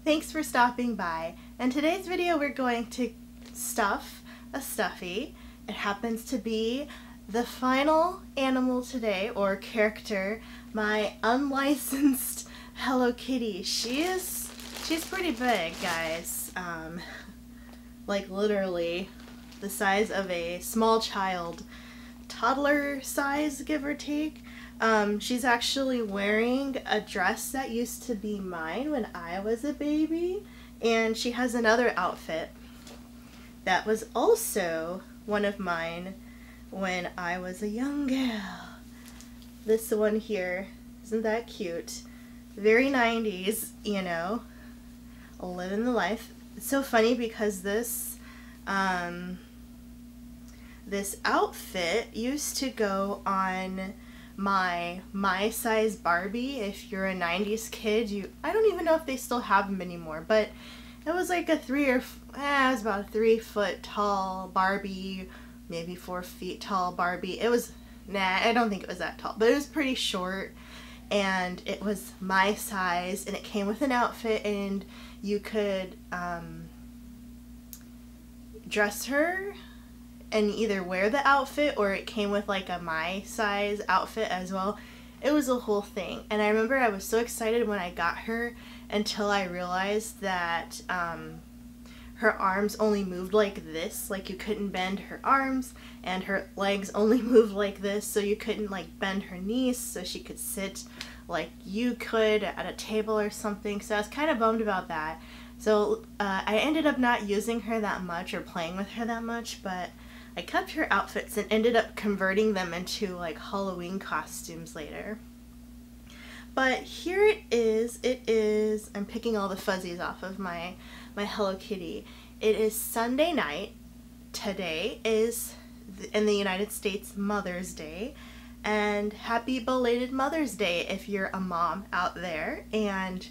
Thanks for stopping by. In today's video we're going to stuff a stuffy. It happens to be the final animal today, or character, my unlicensed Hello Kitty. She's pretty big, guys. Like literally the size of a small child. Toddler size, give or take. She's actually wearing a dress that used to be mine when I was a baby, and she has another outfit that was also one of mine when I was a young girl. This one here, isn't that cute? Very 90s, you know, living the life. It's so funny because this outfit used to go on my size Barbie. If you're a 90s kid, I don't even know if they still have them anymore, but it was like it was about a 3 foot tall Barbie, maybe 4 feet tall Barbie. It was, I don't think it was that tall, but it was pretty short, and it was my size, and it came with an outfit, and you could dress her and either wear the outfit, or it came with like a my size outfit as well. It was a whole thing, and I remember I was so excited when I got her until I realized that her arms only moved like this, like you couldn't bend her arms, and her legs only moved like this, so you couldn't like bend her knees so she could sit like you could at a table or something. So I was kind of bummed about that. So I ended up not using her that much or playing with her that much, but I kept her outfits and ended up converting them into like Halloween costumes later. But here it is, I'm picking all the fuzzies off of my Hello Kitty. It is Sunday night. Today is, in the United States, Mother's Day. And happy belated Mother's Day if you're a mom out there and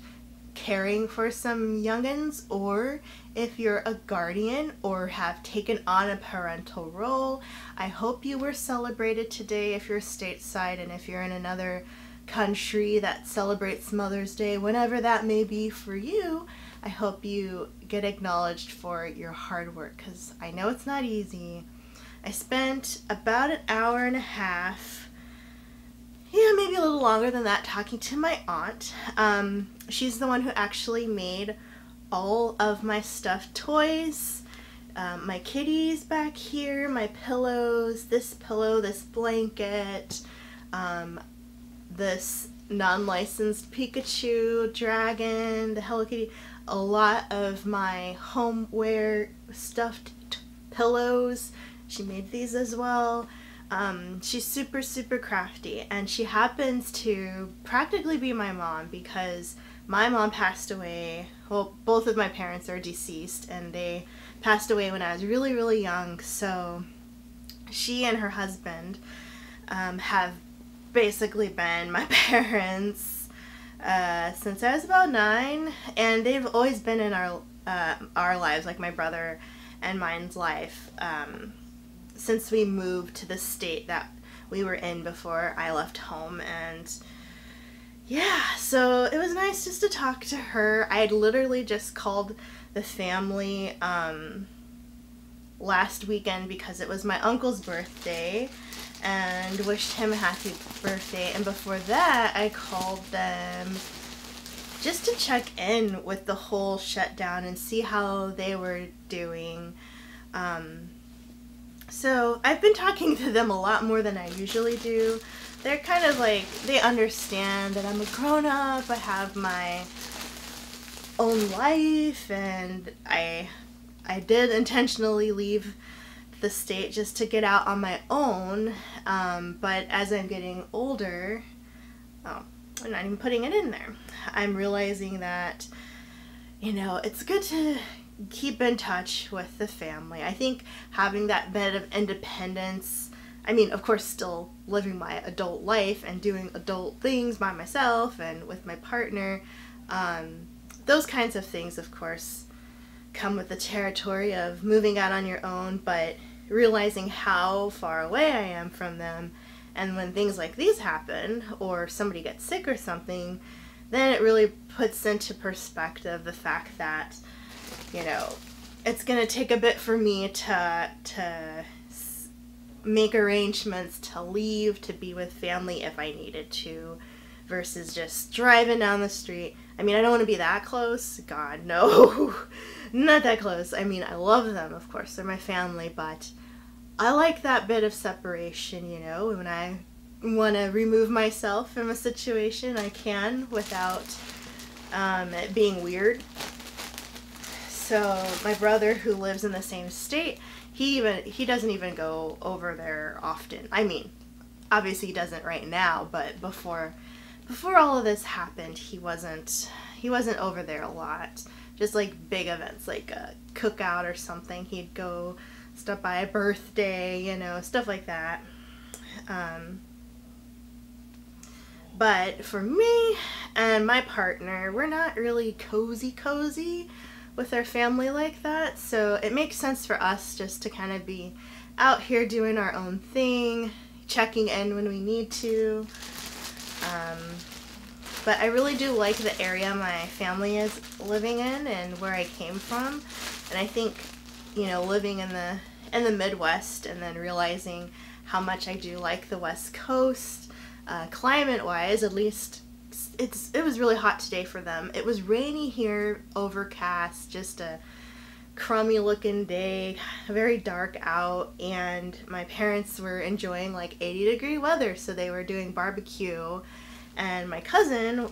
caring for some youngins, or if you're a guardian or have taken on a parental role. I hope you were celebrated today if you're stateside, and if you're in another country that celebrates Mother's Day, whenever that may be for you, I hope you get acknowledged for your hard work, because I know it's not easy. I spent about an hour and a half, yeah, maybe a little longer than that, talking to my aunt. She's the one who actually made all of my stuffed toys, my kitties back here, my pillows, this pillow, this blanket, this non-licensed Pikachu, dragon, the Hello Kitty, a lot of my homeware stuffed pillows. She made these as well. She's super, super crafty, and she happens to practically be my mom, because my mom passed away. Well, both of my parents are deceased, and they passed away when I was really, really young. So she and her husband have basically been my parents since I was about 9, and they've always been in our lives, like my brother and mine's life, since we moved to the state that we were in before I left home. And yeah, so it was nice just to talk to her. I had literally just called the family last weekend because it was my uncle's birthday, and wished him a happy birthday. And before that, I called them just to check in with the whole shutdown and see how they were doing. So I've been talking to them a lot more than I usually do. They're kind of like, they understand that I'm a grown-up, I have my own life, and I did intentionally leave the state just to get out on my own, but as I'm getting older, oh, I'm not even putting it in there, I'm realizing that, you know, it's good to keep in touch with the family. I think having that bit of independence, I mean, of course, still living my adult life and doing adult things by myself and with my partner, those kinds of things, of course, come with the territory of moving out on your own, but realizing how far away I am from them, and when things like these happen, or somebody gets sick or something, then it really puts into perspective the fact that, you know, it's gonna take a bit for me to make arrangements to leave to be with family if I needed to, versus just driving down the street. I mean, I don't want to be that close. God, no. Not that close. I mean, I love them, of course. They're my family, but I like that bit of separation, you know. When I want to remove myself from a situation, I can without it being weird. So my brother, who lives in the same state, he doesn't even go over there often. I mean, obviously he doesn't right now, but before all of this happened, he wasn't over there a lot. Just like big events, like a cookout or something, he'd go stop by a birthday, you know, stuff like that. But for me and my partner, we're not really cozy with our family like that, so it makes sense for us just to kind of be out here doing our own thing, checking in when we need to. But I really do like the area my family is living in and where I came from, and I think, you know, living in the Midwest and then realizing how much I do like the West Coast, climate-wise, at least. It was really hot today for them. It was rainy here, overcast, just a crummy looking day, very dark out, and my parents were enjoying like 80-degree weather, so they were doing barbecue, and my cousin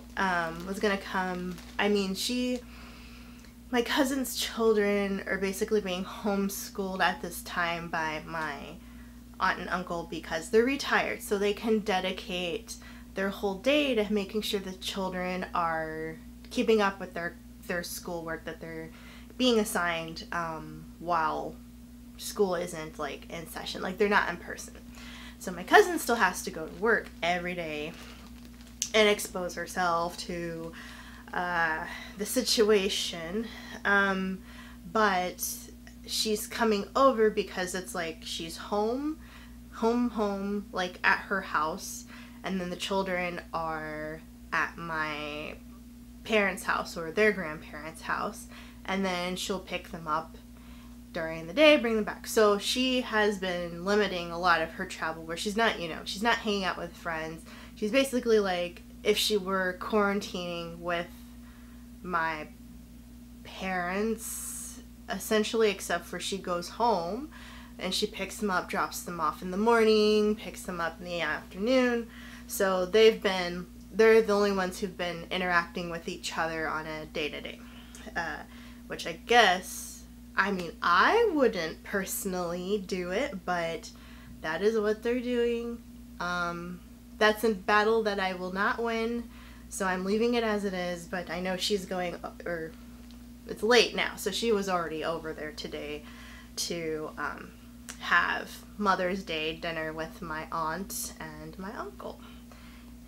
was gonna come. I mean, my cousin's children are basically being homeschooled at this time by my aunt and uncle because they're retired, so they can dedicate their whole day to making sure the children are keeping up with their schoolwork that they're being assigned while school isn't like in session, like they're not in person. So my cousin still has to go to work every day and expose herself to the situation, but she's coming over because it's like she's home, like at her house, and then the children are at my parents' house or their grandparents' house, and then she'll pick them up during the day, bring them back. So she has been limiting a lot of her travel, where she's not, you know, she's not hanging out with friends. She's basically like if she were quarantining with my parents, essentially, except for she goes home and she picks them up, drops them off in the morning, picks them up in the afternoon. So they're the only ones who've been interacting with each other on a day-to-day, which I guess, I mean, I wouldn't personally do it, but that is what they're doing. That's a battle that I will not win, so I'm leaving it as it is, but I know she's going, or it's late now, so she was already over there today to have Mother's Day dinner with my aunt and my uncle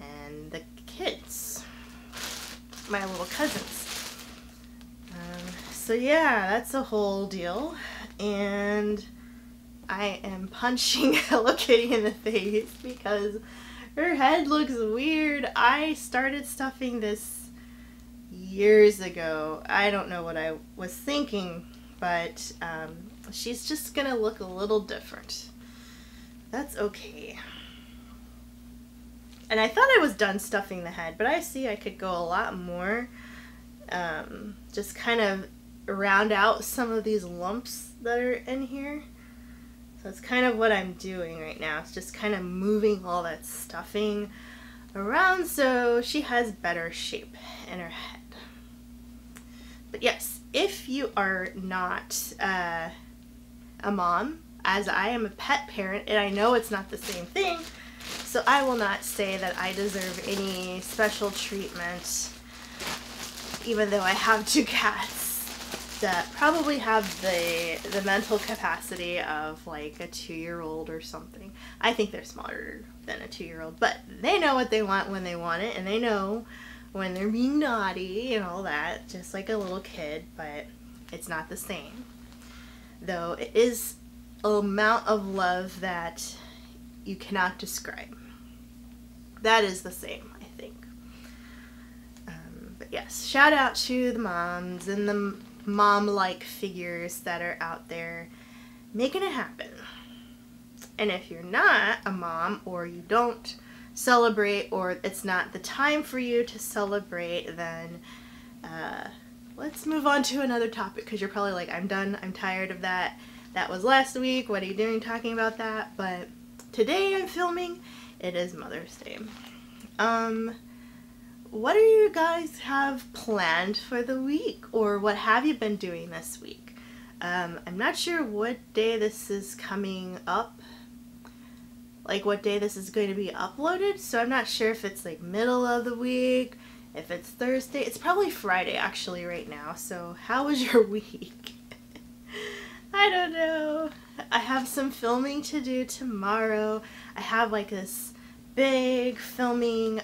and the kids, my little cousins. So yeah, that's a whole deal, and I am punching Hello Kitty in the face because her head looks weird. I started stuffing this years ago. I don't know what I was thinking, but she's just gonna look a little different. That's okay. And I thought I was done stuffing the head, but I see I could go a lot more. Just kind of round out some of these lumps that are in here. So that's kind of what I'm doing right now. It's just kind of moving all that stuffing around so she has better shape in her head. But yes, if you are not a mom, as I am a pet parent, and I know it's not the same thing, so I will not say that I deserve any special treatment, even though I have two cats that probably have the mental capacity of like a 2-year-old or something. I think they're smarter than a 2-year-old, but they know what they want when they want it, and they know when they're being naughty and all that, just like a little kid, but it's not the same. Though it is an amount of love that you cannot describe. That is the same, I think. yes, shout out to the moms and the mom-like figures that are out there making it happen. And if you're not a mom, or you don't celebrate, or it's not the time for you to celebrate, then let's move on to another topic, because you're probably like, I'm done, I'm tired of that. That was last week, what are you doing talking about that? But today I'm filming, it is Mother's Day. What do you guys have planned for the week, or what have you been doing this week? I'm not sure what day this is coming up, like what day this is going to be uploaded, so I'm not sure if it's like middle of the week, if it's Thursday. It's probably Friday actually right now, so how was your week? I don't know. I have some filming to do tomorrow. I have like this big filming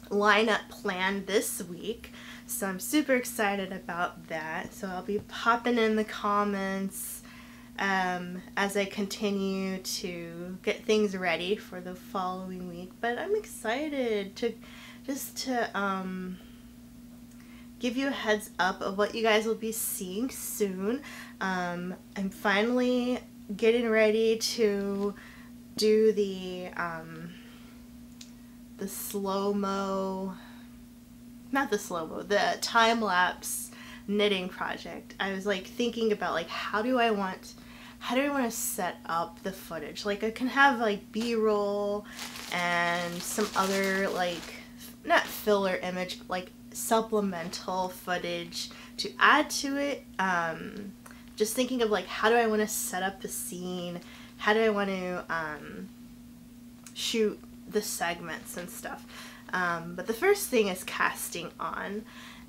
lineup planned this week, so I'm super excited about that. So I'll be popping in the comments as I continue to get things ready for the following week. But I'm excited to give you a heads up of what you guys will be seeing soon. I'm finally getting ready to do the slow-mo, not the slow-mo, the time-lapse knitting project. I was like thinking about like how do I want to set up the footage? Like I can have like B-roll and some other like, not filler image, like supplemental footage to add to it. Just thinking of like how do I want to set up the scene? How do I want to shoot the segments and stuff? But the first thing is casting on,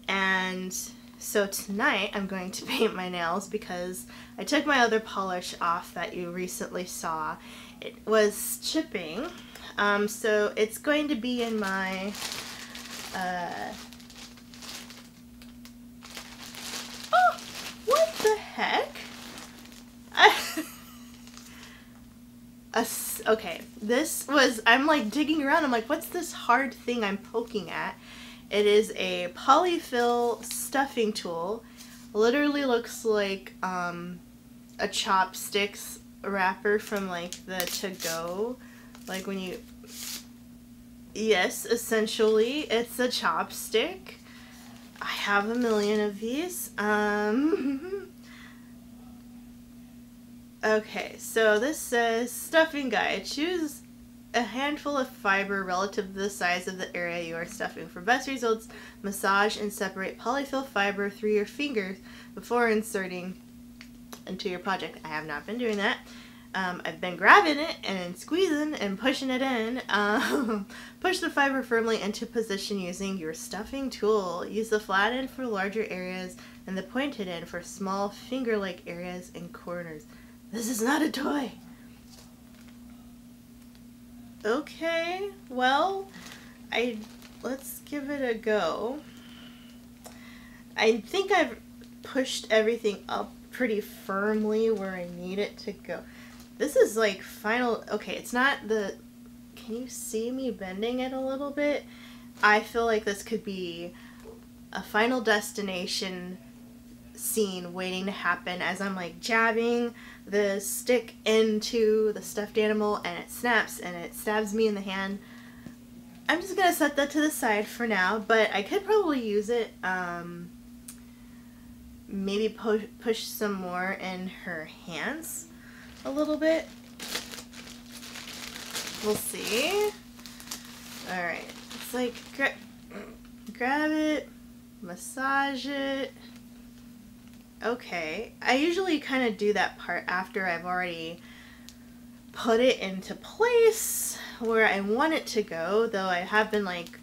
and so tonight I'm going to paint my nails because I took my other polish off that you recently saw. It was chipping, so it's going to be in my oh, what the heck? Okay, this was, I'm like digging around, I'm like, what's this hard thing I'm poking at? It is a polyfill stuffing tool. Literally looks like a chopsticks wrapper from like the to-go, like when you, yes, essentially it's a chopstick. I have a million of these. Okay, so this says, stuffing guide. Choose a handful of fiber relative to the size of the area you are stuffing. For best results, massage and separate polyfill fiber through your fingers before inserting into your project. I have not been doing that. I've been grabbing it and squeezing and pushing it in. Push the fiber firmly into position using your stuffing tool. Use the flat end for larger areas and the pointed end for small finger-like areas and corners. This is not a toy. Okay, well, let's give it a go. I think I've pushed everything up pretty firmly where I need it to go. This is like final, okay, it's not the, can you see me bending it a little bit? I feel like this could be a Final Destination scene waiting to happen as I'm like jabbing the stick into the stuffed animal and it snaps and it stabs me in the hand. I'm just gonna set that to the side for now, but I could probably use it, maybe push some more in her hands a little bit. We'll see. Alright, it's like grab it, massage it. Okay, I usually kind of do that part after I've already put it into place where I want it to go, though I have been like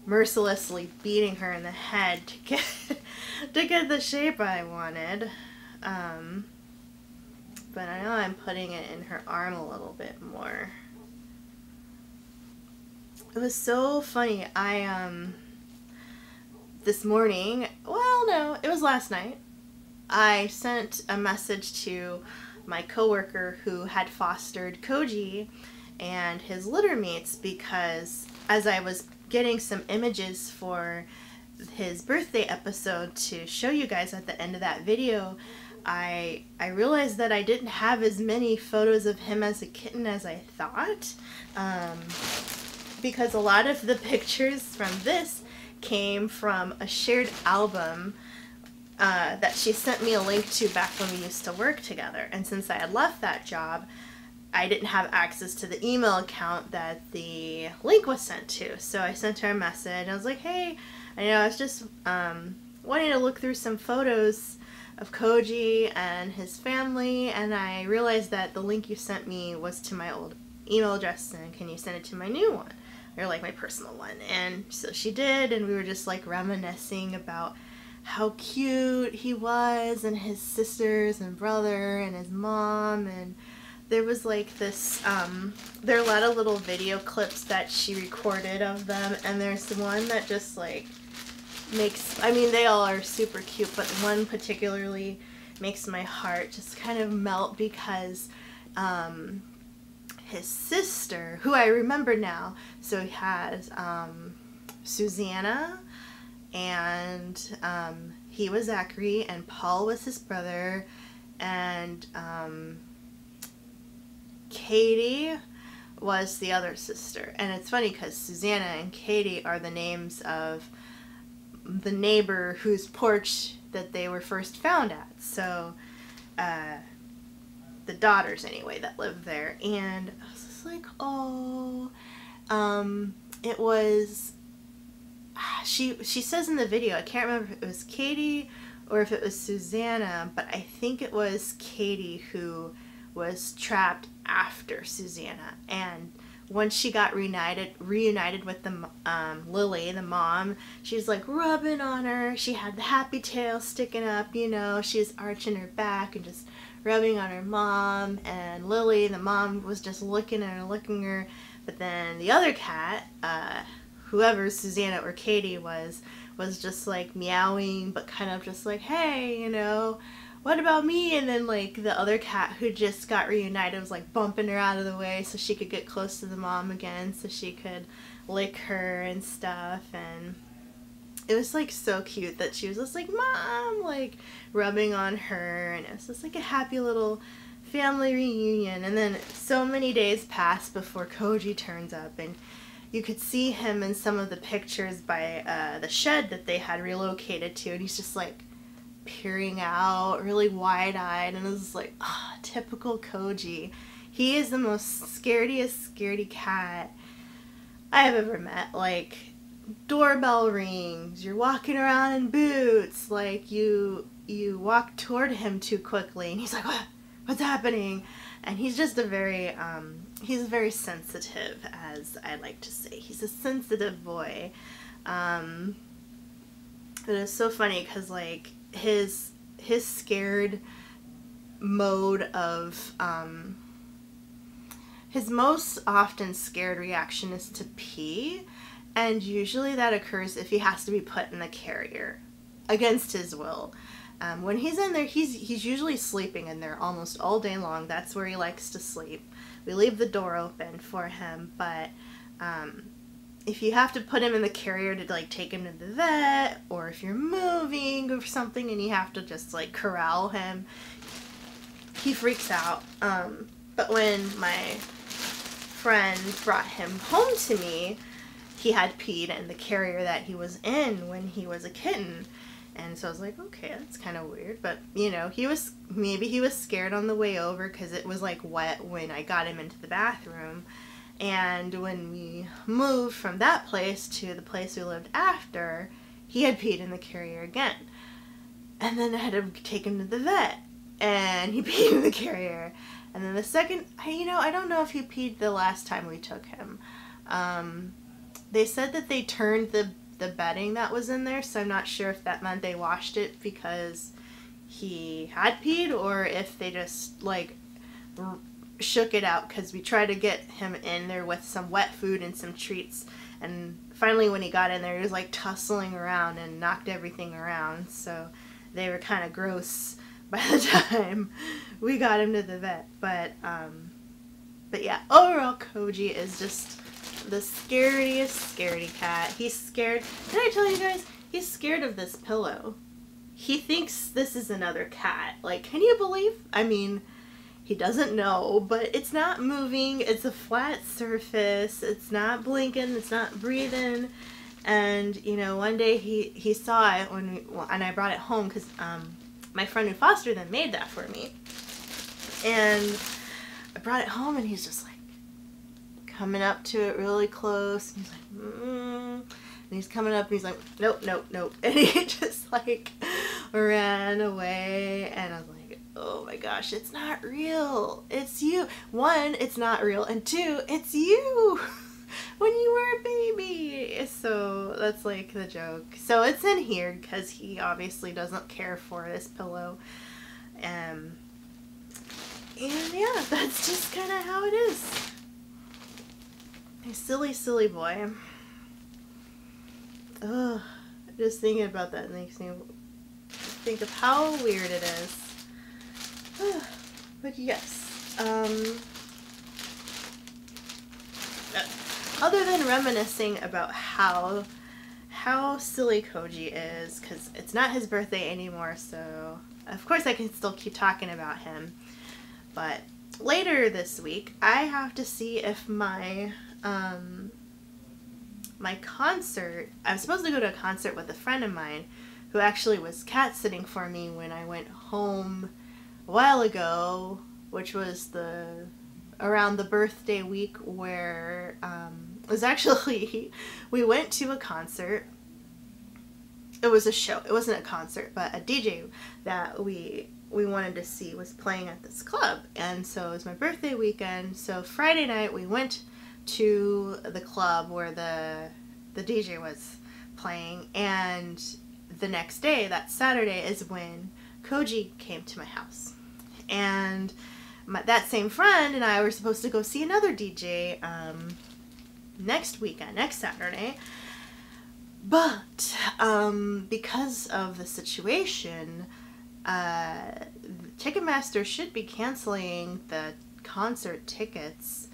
mercilessly beating her in the head to get the shape I wanted. But I know I'm putting it in her arm a little bit more. It was so funny. This morning, well no, it was last night, I sent a message to my coworker who had fostered Koji and his litter mates because as I was getting some images for his birthday episode to show you guys at the end of that video, I realized that I didn't have as many photos of him as a kitten as I thought, because a lot of the pictures from this came from a shared album that she sent me a link to back when we used to work together. And since I had left that job, I didn't have access to the email account that the link was sent to. So I sent her a message. I was like, hey, I was just wanting to look through some photos of Koji and his family, and I realized that the link you sent me was to my old email address, and can you send it to my new one, or like my personal one? And so she did, and we were just like reminiscing about how cute he was, and his sisters and brother and his mom. And there was like this there are a lot of little video clips that she recorded of them, and there's one that just like makes, I mean, they all are super cute, but one particularly makes my heart just kind of melt, because his sister, who I remember now, so he has Susanna, and he was Zachary, and Paul was his brother, and Katie was the other sister. And it's funny because Susanna and Katie are the names of the neighbor whose porch that they were first found at. So the daughters anyway that lived there. And I was just like, oh, it was, she says in the video, I can't remember if it was Katie or if it was Susanna, but I think it was Katie who was trapped after Susanna. And once she got reunited with the Lily, the mom, she was like rubbing on her. She had the happy tail sticking up, you know. She was arching her back and just rubbing on her mom. And Lily, the mom, was just looking at her, But then the other cat, whoever Susanna or Katie was just like meowing, but kind of just like, hey, you know, what about me? And then like the other cat who just got reunited was like bumping her out of the way so she could get close to the mom again, so she could lick her and stuff. And it was like so cute that she was just like, Mom, like rubbing on her, and it was just like a happy little family reunion. And then so many days passed before Koji turns up, and you could see him in some of the pictures by the shed that they had relocated to, and he's just like peering out, really wide-eyed, and it was like, oh, typical Koji. He is the most scaredy cat I have ever met. Like, doorbell rings, you're walking around in boots, like you walk toward him too quickly, and he's like, what's happening? And he's just he's very sensitive, as I like to say. He's a sensitive boy. It is so funny because like his scared mode of his most often scared reaction is to pee, and usually that occurs if he has to be put in the carrier against his will. When he's in there, he's usually sleeping in there almost all day long. That's where he likes to sleep. We leave the door open for him, but if you have to put him in the carrier to like take him to the vet, or if you're moving or something and you have to just like corral him, he freaks out. But when my friend brought him home to me, he had peed in the carrier that he was in when he was a kitten. And so I was like, okay, that's kind of weird. But, you know, maybe he was scared on the way over because it was like wet when I got him into the bathroom. And when we moved from that place to the place we lived after, he had peed in the carrier again. And then I had to take him to the vet, and he peed in the carrier. And then the second, I don't know if he peed the last time we took him. They said that they turned the bedding that was in there, so I'm not sure if that meant they washed it because he had peed, or if they just like shook it out, because we tried to get him in there with some wet food and some treats, and finally when he got in there he was like tussling around and knocked everything around, so they were kind of gross by the time we got him to the vet. But yeah, overall Koji is just the scariest scaredy cat. He's scared. Did I tell you guys? He's scared of this pillow. He thinks this is another cat. Like, can you believe? I mean, he doesn't know, but it's not moving. It's a flat surface. It's not blinking. It's not breathing. And, you know, one day he saw it and I brought it home because my friend who fostered them made that for me. And I brought it home and he's just like coming up to it really close. And he's like, and he's coming up and he's like, nope, nope, nope. And he just like ran away. And I was like, oh my gosh, it's not real. It's you. One, it's not real. And two, it's you when you were a baby. So that's like the joke. So it's in here because he obviously doesn't care for this pillow. And yeah, that's just kind of how it is. A silly, silly boy. Ugh, just thinking about that makes me think of how weird it is. But yes, other than reminiscing about how silly Koji is, because it's not his birthday anymore, so of course I can still keep talking about him. But later this week, I have to see if my my concert, I was supposed to go to a concert with a friend of mine who actually was cat sitting for me when I went home a while ago, which was around the birthday week where it was actually, we went to a concert. It was a show. It wasn't a concert, but a DJ that we wanted to see was playing at this club. And so it was my birthday weekend. So Friday night we went to the club where the DJ was playing, and the next day, that Saturday, is when Koji came to my house. And that same friend and I were supposed to go see another DJ next weekend, next Saturday. But because of the situation, Ticketmaster should be canceling the concert tickets,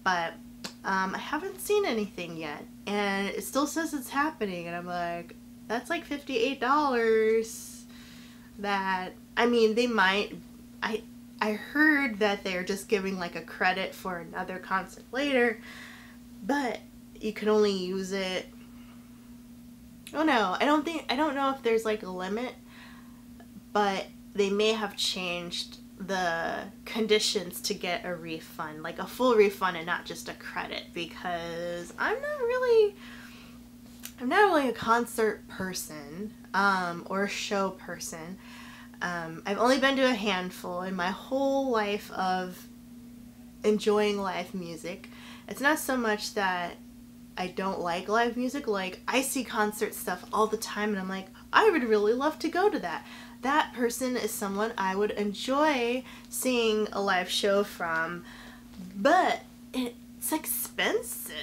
but I haven't seen anything yet, and it still says it's happening, and I'm like, that's like $58 that, I mean, they might, I heard that they're just giving like a credit for another concert later, but you can only use it, oh no, I don't know if there's like a limit, but they may have changed the conditions to get a refund, like a full refund and not just a credit, because I'm not really a concert person or a show person. I've only been to a handful in my whole life of enjoying live music. It's not so much that I don't like live music, like I see concert stuff all the time and I'm like, I would really love to go to that. That person is someone I would enjoy seeing a live show from, but it's expensive.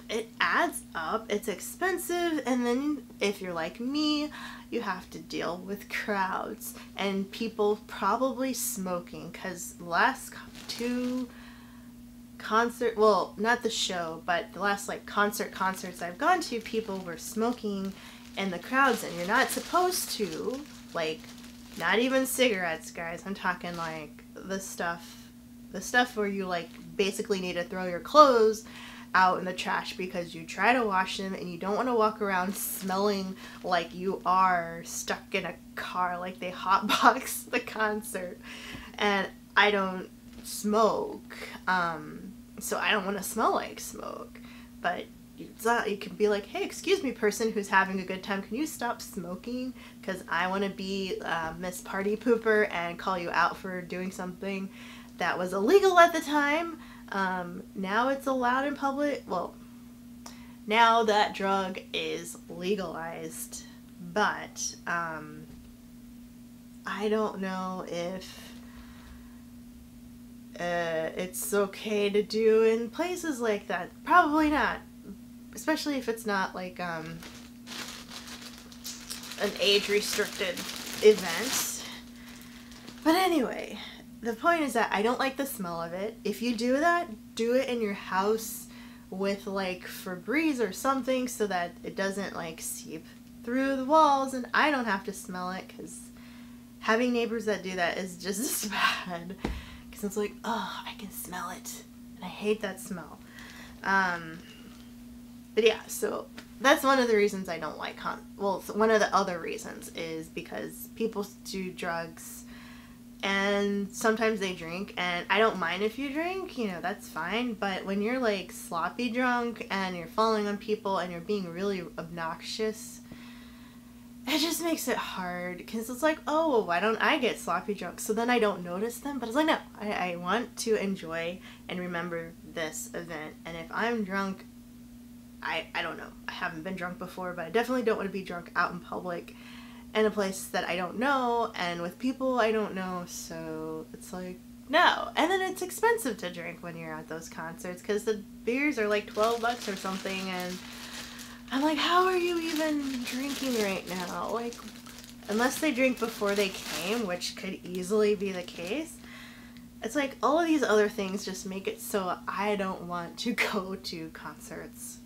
It adds up. It's expensive, and then if you're like me, you have to deal with crowds and people probably smoking, because the last two concert, well, not the show, but the last like concerts I've gone to, people were smoking in the crowds, and you're not supposed to, like, not even cigarettes, guys. I'm talking like the stuff where you like basically need to throw your clothes out in the trash because you try to wash them and you don't want to walk around smelling like you are stuck in a car, like they hotbox the concert. And I don't smoke, so I don't want to smell like smoke, but you can be like, hey, excuse me, person who's having a good time, can you stop smoking? Because I want to be Miss Party Pooper and call you out for doing something that was illegal at the time. Now it's allowed in public. Well, now that drug is legalized, but I don't know if it's okay to do in places like that. Probably not. Especially if it's not like an age-restricted event. But anyway, the point is that I don't like the smell of it. If you do that, do it in your house with like Febreze or something so that it doesn't like seep through the walls and I don't have to smell it, because having neighbors that do that is just as bad, because it's like, oh, I can smell it and I hate that smell. But yeah, so that's one of the reasons I don't like well, one of the other reasons is because people do drugs and sometimes they drink, and I don't mind if you drink, you know, that's fine, but when you're like sloppy drunk and you're falling on people and you're being really obnoxious, it just makes it hard, because it's like, oh, why don't I get sloppy drunk? So then I don't notice them, but it's like, no, I want to enjoy and remember this event, and if I'm drunk, I don't know, I haven't been drunk before, but I definitely don't want to be drunk out in public in a place that I don't know and with people I don't know, so it's like, no. And then it's expensive to drink when you're at those concerts, because the beers are like $12 or something, and I'm like, how are you even drinking right now? Like, unless they drink before they came, which could easily be the case, it's like all of these other things just make it so I don't want to go to concerts.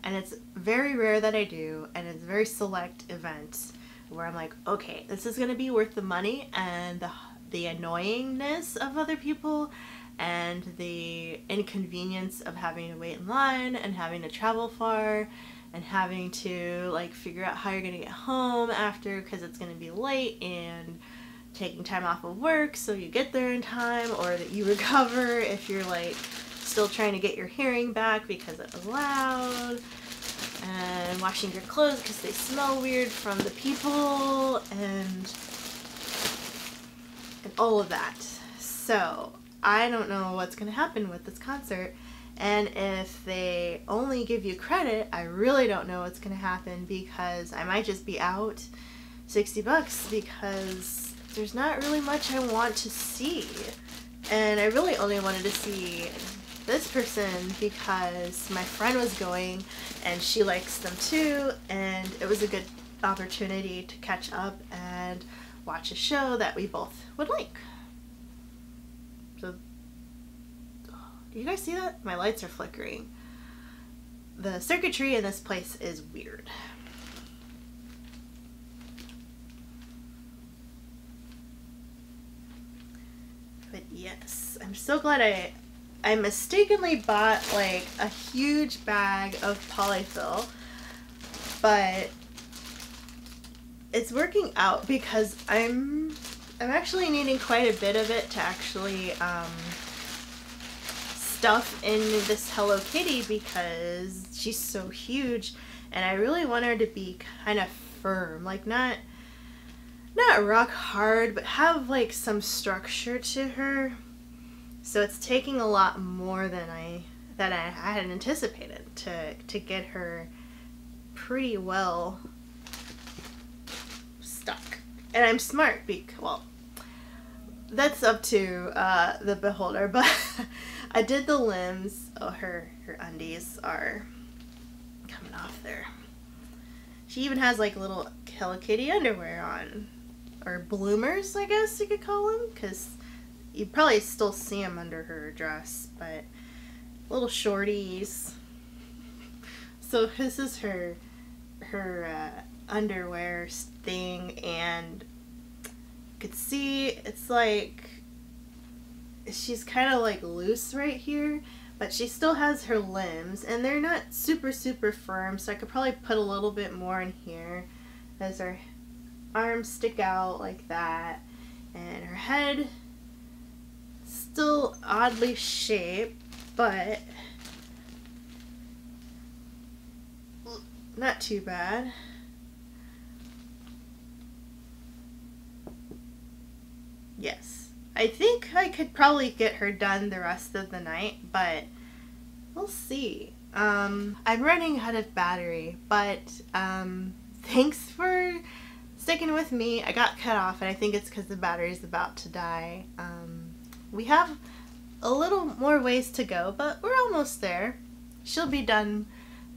And it's very rare that I do, and it's very select events where I'm like, okay, this is going to be worth the money and the annoyingness of other people and the inconvenience of having to wait in line and having to travel far and having to like figure out how you're going to get home after, because it's going to be late, and taking time off of work so you get there in time, or that you recover if you're like still trying to get your hearing back because it was loud, and washing your clothes because they smell weird from the people, and all of that. So I don't know what's going to happen with this concert, and if they only give you credit, I really don't know what's going to happen, because I might just be out $60 because there's not really much I want to see, and I really only wanted to see this person because my friend was going and she likes them too, and it was a good opportunity to catch up and watch a show that we both would like. So, do you guys see that? My lights are flickering. The circuitry in this place is weird. But yes, I'm so glad I mistakenly bought like a huge bag of polyfill, but it's working out because I'm actually needing quite a bit of it to actually stuff in this Hello Kitty, because she's so huge and I really want her to be kind of firm, like not rock hard, but have like some structure to her. So it's taking a lot more than I had anticipated to get her pretty well stuck. And I'm smart because, well, that's up to the beholder, but I did the limbs. Oh, her undies are coming off there. She even has like little Hello Kitty underwear on, or bloomers, I guess you could call them, because you probably still see them under her dress, but little shorties. So this is her underwear thing, and you could see it's like she's kind of like loose right here, but she still has her limbs, and they're not super firm, so I could probably put a little bit more in here as her arms stick out like that, and her head still oddly shaped, but not too bad. Yes, I think I could probably get her done the rest of the night, but we'll see. I'm running out of battery, but thanks for sticking with me. I got cut off, and I think it's because the battery's about to die. We have a little more ways to go, but we're almost there. She'll be done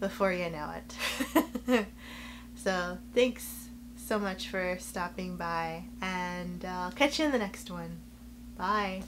before you know it. So thanks so much for stopping by, and I'll catch you in the next one. Bye.